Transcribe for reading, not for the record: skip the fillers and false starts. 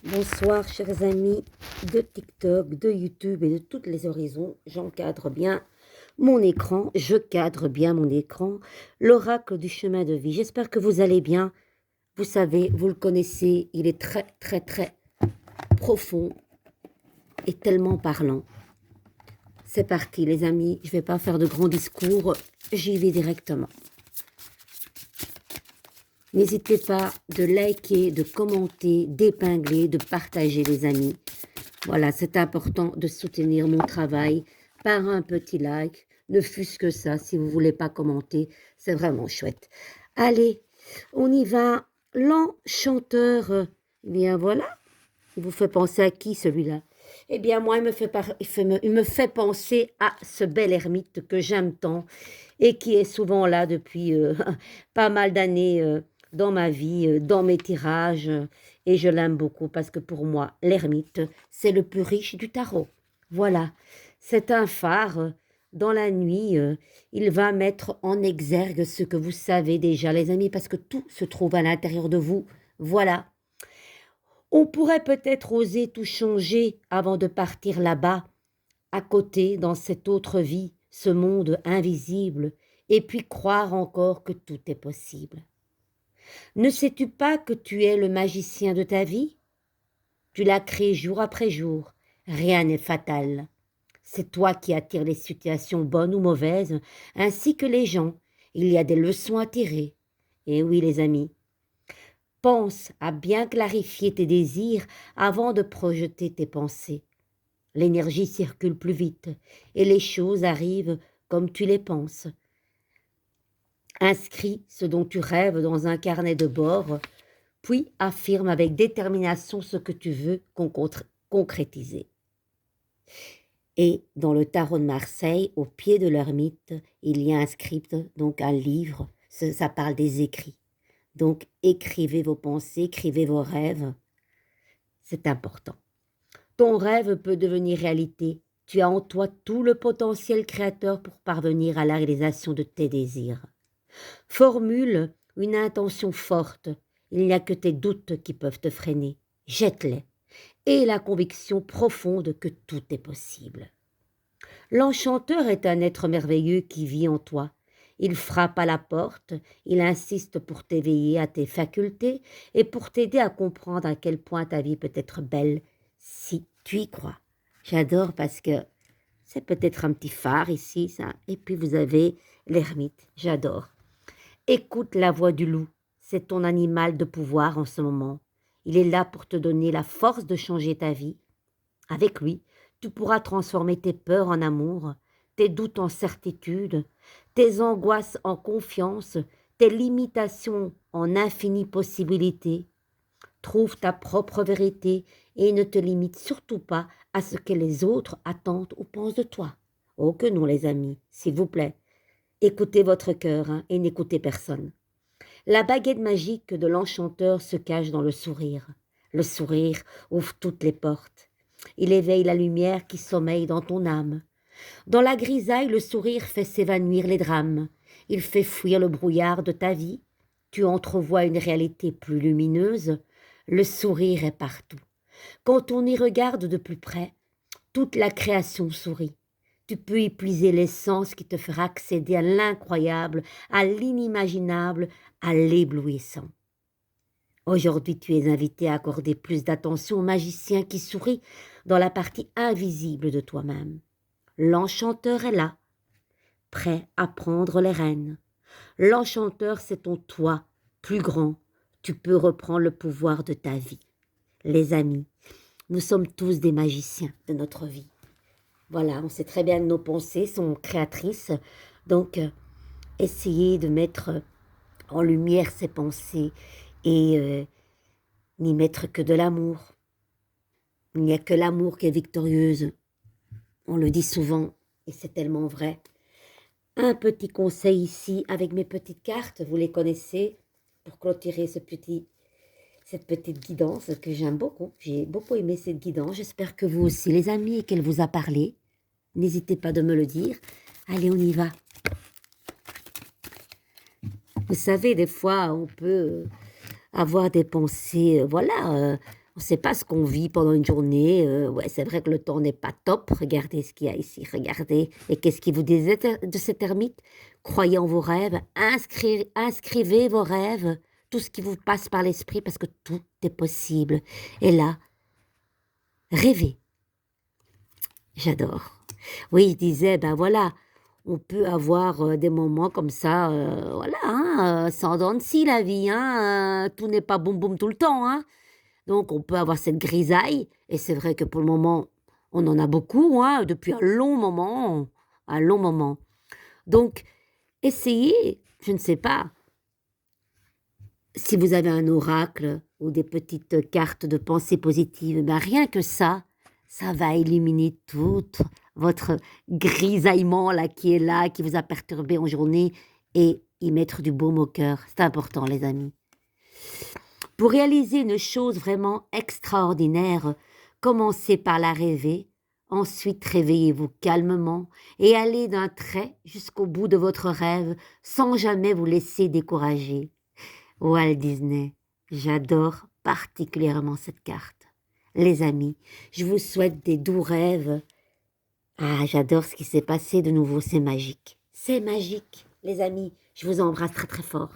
Bonsoir chers amis de TikTok, de YouTube et de toutes les horizons. J'encadre bien mon écran, je cadre bien mon écran. L'oracle du chemin de vie. J'espère que vous allez bien. Vous savez, vous le connaissez, il est très très très profond et tellement parlant. C'est parti les amis, je ne vais pas faire de grands discours, j'y vais directement. N'hésitez pas de liker, de commenter, d'épingler, de partager les amis. Voilà, c'est important de soutenir mon travail par un petit like, ne fût-ce que ça, si vous ne voulez pas commenter, c'est vraiment chouette. Allez, on y va. L'enchanteur, bien voilà, il vous fait penser à qui celui-là? Eh bien moi, il me fait penser à ce bel ermite que j'aime tant et qui est souvent là depuis pas mal d'années dans ma vie, dans mes tirages, et je l'aime beaucoup parce que pour moi, l'ermite, c'est le plus riche du tarot. Voilà, c'est un phare. Dans la nuit, il va mettre en exergue ce que vous savez déjà, les amis, parce que tout se trouve à l'intérieur de vous. Voilà. On pourrait peut-être oser tout changer avant de partir là-bas, à côté, dans cette autre vie, ce monde invisible, et puis croire encore que tout est possible. Ne sais-tu pas que tu es le magicien de ta vie? Tu l'as créé jour après jour, rien n'est fatal. C'est toi qui attires les situations bonnes ou mauvaises, ainsi que les gens. Il y a des leçons à tirer. Et oui, les amis, pense à bien clarifier tes désirs avant de projeter tes pensées. L'énergie circule plus vite et les choses arrivent comme tu les penses. Inscris ce dont tu rêves dans un carnet de bord, puis affirme avec détermination ce que tu veux concrétiser. Et dans le tarot de Marseille, au pied de l'ermite, il y a un script, donc un livre, ça parle des écrits. Donc écrivez vos pensées, écrivez vos rêves, c'est important. Ton rêve peut devenir réalité. Tu as en toi tout le potentiel créateur pour parvenir à la réalisation de tes désirs. Formule une intention forte. Il n'y a que tes doutes qui peuvent te freiner. Jette-les. Et la conviction profonde que tout est possible. L'enchanteur est un être merveilleux qui vit en toi. Il frappe à la porte, il insiste pour t'éveiller à tes facultés et pour t'aider à comprendre à quel point ta vie peut être belle si tu y crois. J'adore parce que c'est peut-être un petit phare ici, ça. Et puis vous avez l'ermite, j'adore. Écoute la voix du loup, c'est ton animal de pouvoir en ce moment. Il est là pour te donner la force de changer ta vie. Avec lui, tu pourras transformer tes peurs en amour, tes doutes en certitude, tes angoisses en confiance, tes limitations en infinies possibilités. Trouve ta propre vérité et ne te limite surtout pas à ce que les autres attendent ou pensent de toi. Oh que non les amis, s'il vous plaît. Écoutez votre cœur et n'écoutez personne. La baguette magique de l'enchanteur se cache dans le sourire. Le sourire ouvre toutes les portes. Il éveille la lumière qui sommeille dans ton âme. Dans la grisaille, le sourire fait s'évanouir les drames. Il fait fuir le brouillard de ta vie. Tu entrevois une réalité plus lumineuse. Le sourire est partout. Quand on y regarde de plus près, toute la création sourit. Tu peux y puiser l'essence qui te fera accéder à l'incroyable, à l'inimaginable, à l'éblouissant. Aujourd'hui, tu es invité à accorder plus d'attention au magicien qui sourit dans la partie invisible de toi-même. L'enchanteur est là, prêt à prendre les rênes. L'enchanteur, c'est ton toi, plus grand. Tu peux reprendre le pouvoir de ta vie. Les amis, nous sommes tous des magiciens de notre vie. Voilà, on sait très bien que nos pensées sont créatrices. Donc, essayez de mettre en lumière ces pensées et n'y mettre que de l'amour. Il n'y a que l'amour qui est victorieuse. On le dit souvent et c'est tellement vrai. Un petit conseil ici avec mes petites cartes, vous les connaissez, pour clôturer cette petite guidance que j'aime beaucoup. J'ai beaucoup aimé cette guidance. J'espère que vous aussi, les amis, et qu'elle vous a parlé. N'hésitez pas de me le dire. Allez, on y va. Vous savez, des fois, on peut avoir des pensées, voilà, On ne sait pas ce qu'on vit pendant une journée. Ouais, c'est vrai que le temps n'est pas top. Regardez ce qu'il y a ici, regardez. Et qu'est-ce qu'il vous disait de cet ermite? Croyez en vos rêves, inscrivez vos rêves, tout ce qui vous passe par l'esprit, parce que tout est possible. Et là, rêvez. J'adore. Oui, je disais, ben voilà, on peut avoir des moments comme ça, voilà, hein, sans dents de scie la vie, hein, tout n'est pas boum boum tout le temps, hein. Donc on peut avoir cette grisaille, et c'est vrai que pour le moment, on en a beaucoup, hein, depuis un long moment, un long moment. Donc, essayez, je ne sais pas, si vous avez un oracle ou des petites cartes de pensée positive, ben rien que ça va éliminer tout votre grisaillement là, qui vous a perturbé en journée, et y mettre du baume au cœur. C'est important, les amis. Pour réaliser une chose vraiment extraordinaire, commencez par la rêver, ensuite réveillez-vous calmement et allez d'un trait jusqu'au bout de votre rêve sans jamais vous laisser décourager. Walt Disney, j'adore particulièrement cette carte. Les amis, je vous souhaite des doux rêves. Ah, j'adore ce qui s'est passé de nouveau, c'est magique. C'est magique, les amis. Je vous embrasse très très fort.